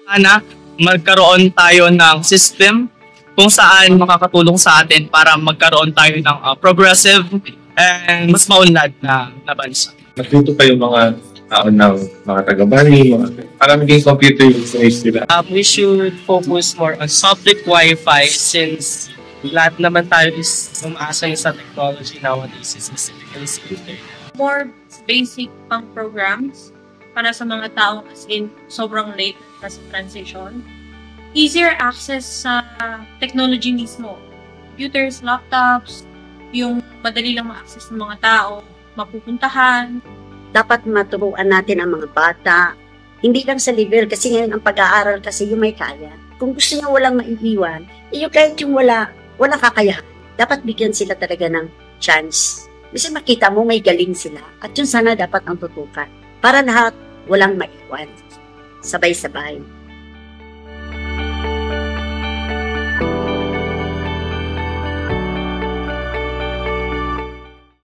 Sana magkaroon tayo ng system kung saan makakatulong sa atin para magkaroon tayo ng progressive and mas maunlad na bansa. Nagluto pa yung mga tao ng mga taga-Bali, para maging computer users sila. We should focus more on public Wi-Fi since lahat naman tayo is umaasa sa technology nowadays, specifically sa internet. More basic pang programs para sa mga tao as in sobrang late na sa transition. Easier access sa technology mismo. Computers, laptops, yung madali lang ma-access ng mga tao, mapupuntahan. Dapat maturuan natin ang mga bata, hindi lang sa level, kasi ngayon ang pag-aaral kasi yung may kaya. Kung gusto niya walang maiiwan, yung kahit yung walang kakayahan, dapat bigyan sila talaga ng chance. Kasi makita mo may galing sila at yun sana dapat ang tutukan para lahat walang maiwan. Sabay-sabay.